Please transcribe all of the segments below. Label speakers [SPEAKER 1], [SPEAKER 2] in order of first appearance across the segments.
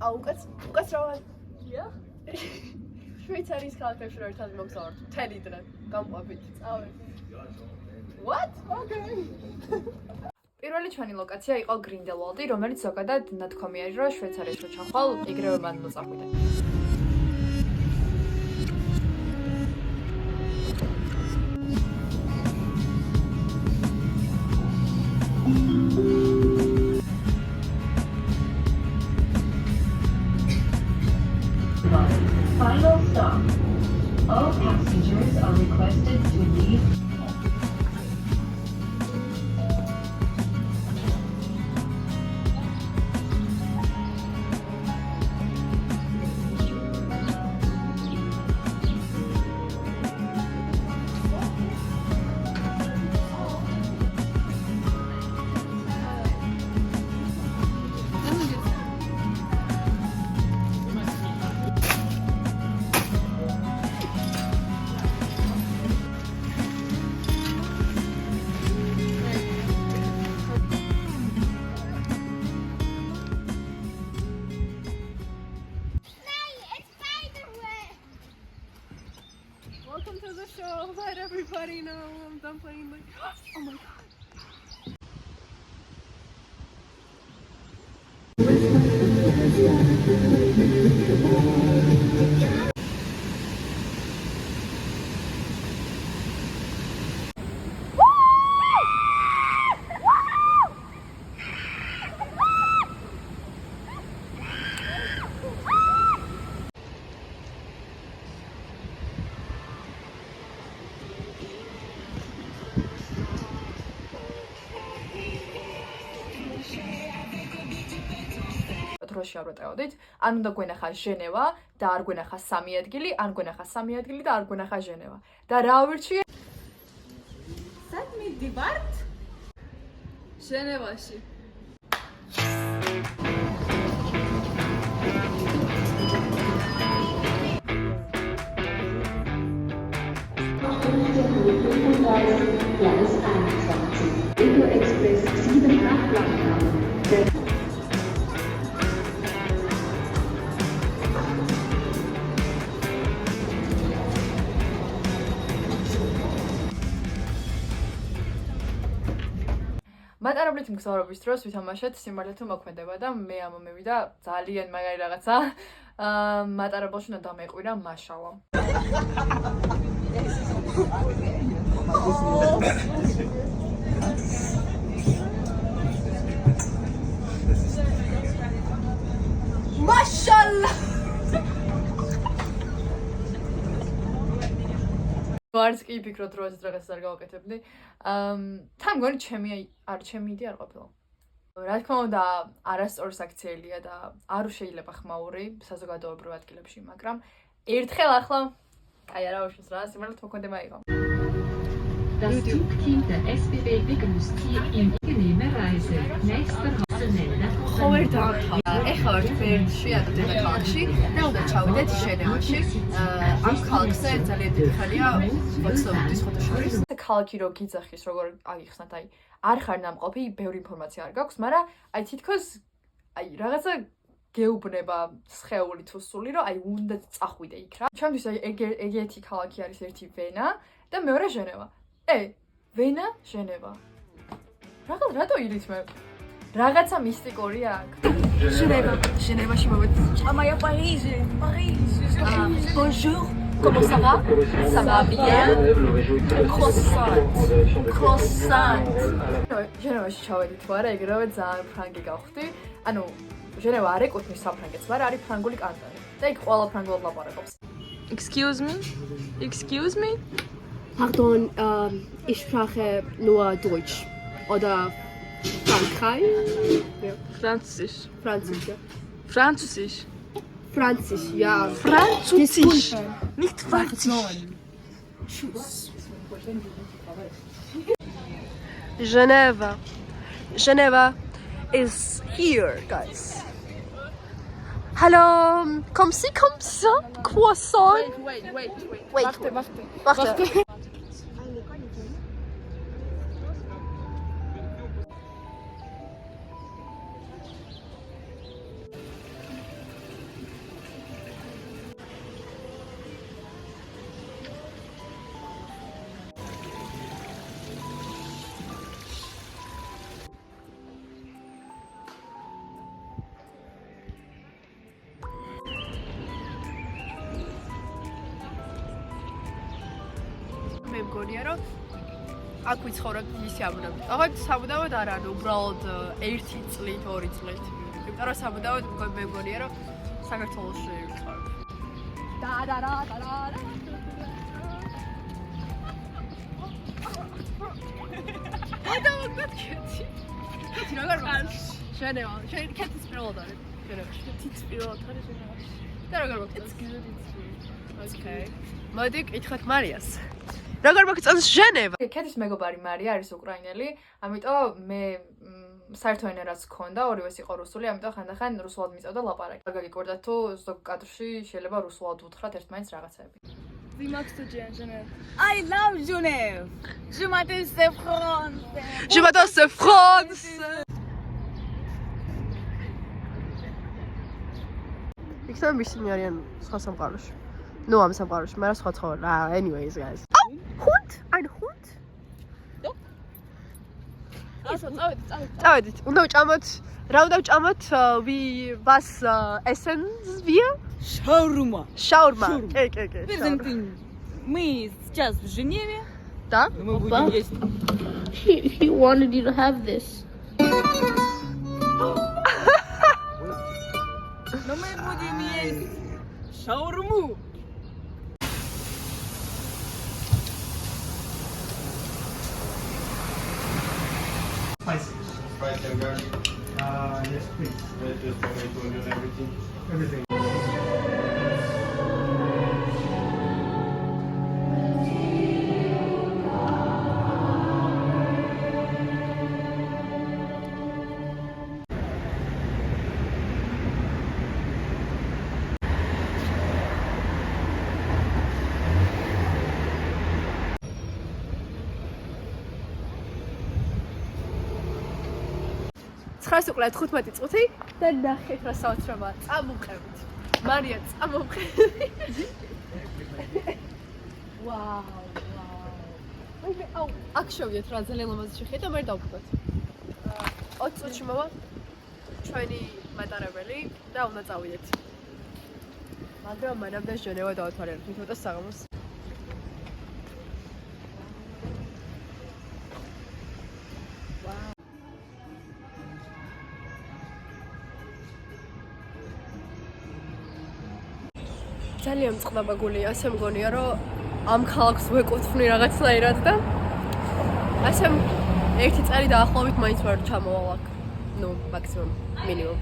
[SPEAKER 1] უკაცრავია. შვეიცარიის ქალაქებში რომ ერთად მოგზაურთ, მთელი დღე გამყვებით. What? Okay. პირველი ჩვენი ლოკაცია იყო გრინდელვალდი, რომელიც ზოგადად ნათქვამია, რომ შვეიცარიაში რო ჩახვალ, ეგრევე მან მოწახვიდე.
[SPEAKER 2] Final stop. All passengers are requested to leave.
[SPEAKER 1] Welcome to the show. Let everybody know I'm done playing like oh my god. დროში არ ვეტყოდით, ან უნდა გვენახა ჟენევა და არ გვენახა სამი ადგილი, ან გვენახა სამი ადგილი და არ გვენახა ჟენევა. და რა ვირჩიე? სად მივდივართ? ჟენევაში. მატარებლით მგზავრობის დროს ვითამაშეთ სიმართლე თუ მოქმედება და მე ამომივიდა ძალიან მაგარი რაღაცა. მატარებელში უნდა დამეყვირა მაშალა. მაშალა. ვარც კი ფიქრობ რომ ეს რაღაცას არ გავაკეთებდი. თან მგონი ჩემი იდეა არ ყოფილა. რა თქმა უნდა, არასწორ საქციელია და არ შეიძლება ხმაური საზოგადოებრივ ადგილებში, მაგრამ ერთხელ ახლა კაი არა უშვის რა, სიმართლე მოქმედება იყო.
[SPEAKER 2] Das Zugteam der SBB begrüßt Sie in angenehmer Reise. Nächster Haltestelle.
[SPEAKER 1] ხოვერ დაახლა. ეხლა ვართ ბერნში, ანუ დედაქალაქში და უნდა ჩავიდეთ ჟენევაში. ამ ქალაქზე ძალიან დიდი ხანია ვაცლობთ ხოთაშორის. ქალაქი რო გიძახის, როგორ აგიხსნათ, აი არ ხარ ნამყოფი, ბევრი ინფორმაცია არ გაქვს, მაგრამ აი თითქოს აი რაღაცა გეუბნება სხეული თუ სული, რომ აი უნდა წახვიდე იქ რა. ჩემთვის აი ეგეთი ქალაქი არის ერთი ვენა და მეორე ჟენევა. ვენა, ჟენევა. რატო ირითმე? რაღაცა მისტიკური აქვს. ჟენევაში მოვედი. Amaya Paris. Bonjour. Comment ça va? Ça va bien. Croissant. ჟენევაში ჩავედით, მაგრამ ეგრევე ძალიან ფრანგი გავხდი. ანუ ჟენევა არ ეკუთვნის საფრანგეთს, მაგრამ არის ფრანგული კანტონი. და იქ ყველა ფრანგულად ლაპარაკობს.
[SPEAKER 3] Excuse me?
[SPEAKER 4] Pardon, ich spreche nur Deutsch. Oder Frankreich?
[SPEAKER 3] Französisch.
[SPEAKER 4] Französisch, ja.
[SPEAKER 3] Französisch. Nicht Französisch. Geneva is here, guys. Hello, comme ça, croissant. Wait. Warte.
[SPEAKER 1] მეგონია რომ აქ ვიცხოვრობ მისი ამბავი. აღარ სამუდამოდ არ არის, უბრალოდ 1 წლით, 2 წლით. იმიტომ რომ სამუდამოდ მეგონია რომ საქართველოში ვიცხოვრობ. აი დავაგდეთ კეთი. კეთი როგორ მოხდა? შენევა, შენ კეთის პირველად არის. შენევა. კეთის პირველად არის შენევა. და როგორ მოხდა? Okay. მოდი კითხოთ მარიას. როგორ მოგწონს ჟენევა? კეთის მეგობარი მარია არის უკრაინელი, ამიტომ მე საერთო ენა რაც გქონდა, ორივეს იყო რუსული, ამიტომ ხანდახან რუსულად მიწევდა ლაპარაკი. არ გაგიკვირდა თუ ზოგ კადრში შეიძლება რუსულად უთხრათ ერთმანეთს რაღაცები.
[SPEAKER 3] Wie magst du Genève?
[SPEAKER 5] I love Genève. Je m'appelle France.
[SPEAKER 3] Je m'appelle France.
[SPEAKER 1] იქნება მისინი არიან სხვა სამყაროში. ნუ ამ სამყაროში, მაგრამ სხვა ცხოვრება. Anyways, guys. Hund? Ein Hund? წავედით. უნდა ვჭამოთ. რა უნდა ვჭამოთ? Was essen wir?
[SPEAKER 5] Шаурма.
[SPEAKER 1] Шаурма. Კი.
[SPEAKER 5] Мы сейчас в Женеве.
[SPEAKER 1] Да?
[SPEAKER 5] Мы будем есть.
[SPEAKER 3] He wanted you to have this.
[SPEAKER 5] Но мы будем есть шаурму.
[SPEAKER 6] Spicy and garlic. Yes, please. Just tomato and everything. Everything.
[SPEAKER 1] ცხარს უყლა 15 წუთი და ნახეთ რა საოცრებაა. წამოვყევით. მარია წამოვყევით. ვაუ. აუ, აქ შევიდეთ რა ძალიან ლამაზი შეხედა და მე დავუყოთ. 20 წუთში მოვა ჩვენი მატარებელი და უნდა წავიდეთ. მაგრამ მანამდე ჟენევა დავთვალიერებ, თვითონ საღამოს. ძალიან წყდება გული, ასე მგონია რომ ამ ქალაქს ვეკუთვნი რაღაცნაირად და ასე ერთი წელი დაახლოებით მაინც ვარ ჩამოვალ აქ. ნუ მაქსიმუმ მინიმუმ.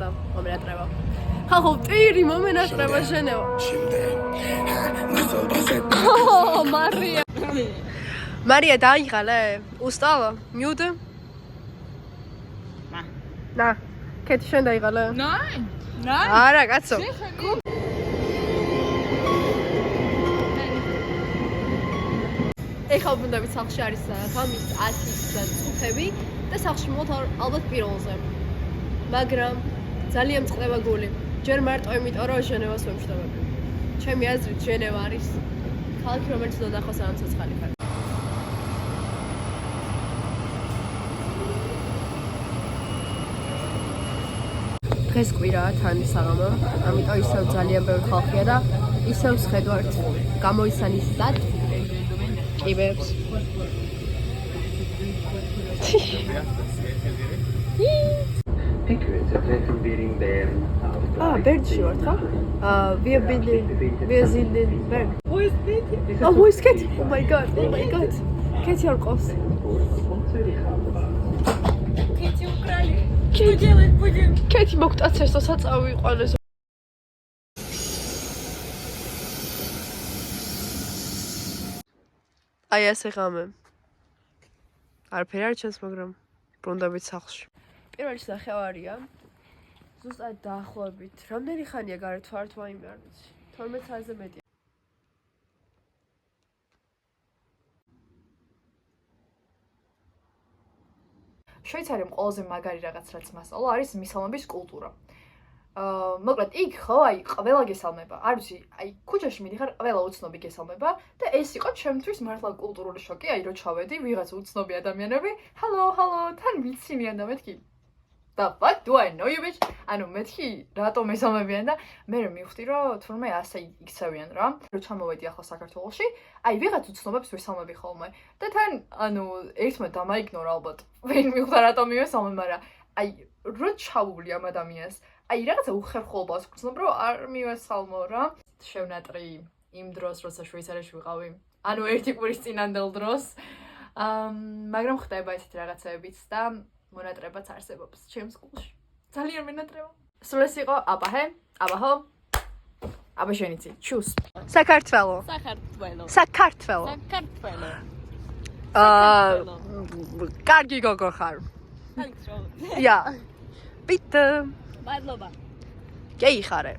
[SPEAKER 1] და მომენატრება. ხახო ტირი მომენატრება ჟენევა. მარია. მარია დაიღალე? უსტავა? მიუდე? ნა. კეთი შენ დაიღალე?
[SPEAKER 5] Nein.
[SPEAKER 1] არა, კაცო. ეხლა ვუნდებით სახლში არის ღამის 10-ის წუთები და სახლში მოვთ ალბათ პირველზე. მაგრამ ძალიან წყდება გული. ჯერ მარტო იმიტომ რომ ჟენევას ვემშտობებ. ჩემი აზრით ჟენევა არის ქალაქი რომელიც უნდა ნახოს ამ ცოცხალი ხარ. დღეს კვირაა თან საღამო, ამიტომ ისევ ძალიან ბევრი ხალხია და ისევ შედვართ გამოისანის ზად კიბებს. Bergში ვართ ხა? Wir sind in Berg.
[SPEAKER 5] Wo ist die?
[SPEAKER 1] Wo ist Keti? Oh my god. Keti არ ყავს.
[SPEAKER 5] Кити украли. Что делать будем?
[SPEAKER 1] Keti მოგტაცეს და საწავი იყვალეს. აი ასე ღამე. არაფერი არ ჩანს, მაგრამ ბრუნდებით სახლში. პირველი ნახევარია. ზუსტად დაახლოებით. რამდენი ხანია გარეთ ვართ ვაიმე არ ვიცი. 12 საათზე მეტი. შვეიცარიამ ყველაზე მაგარი რაღაც რაც მასწავლა არის მისალმების კულტურა. მოკლედ იქ ხო აი ყველა გესალმება. არ ვიცი, აი ქუჩაში მიდიხარ, ყველა უცნობი გესალმება და ეს იყო ჩემთვის მართლა კულტურული შოკი, აი რომ ჩავედი, ვიღაც უცნობი ადამიანები, ჰალო, თან ვიცინიან და მეთქი the fuck do I know you bitch? ანუ მეთქი რატომ ესამებიან და მე მივხვდი რომ თურმე ასე იქცევიან რა. რომ ჩამოვედი ახლა საქართველოში, აი ვიღაც უცნობებს ვისალმები ხოლმე და თან ანუ ერთმა დამაიგნორა ალბათ. ვინ მივხვდა რატომ მივესალმე, მაგრამ აი რო ჩავული ამ ადამიანს, აი რაღაცა უხერხულობას გრძნობ რომ არ მივესალმო რა. შევნატრი იმ დროს როცა შვეიცარიაში ვიყავი. ანუ ერთი კვირის წინანდელ დროს. მაგრამ ხდება ესეთი რაღაცებიც და მონატრებაც არსებობს ჩემს გულში. ძალიან მონატრება. სულ ეს იყო აბაჰე, აბაჰო. აბა შენიცი. ჩუს. საქართველო. საქართველო. კარგი გოგო ხარ. Ja. Bitte.
[SPEAKER 3] მადლობა.
[SPEAKER 1] გეიხარე.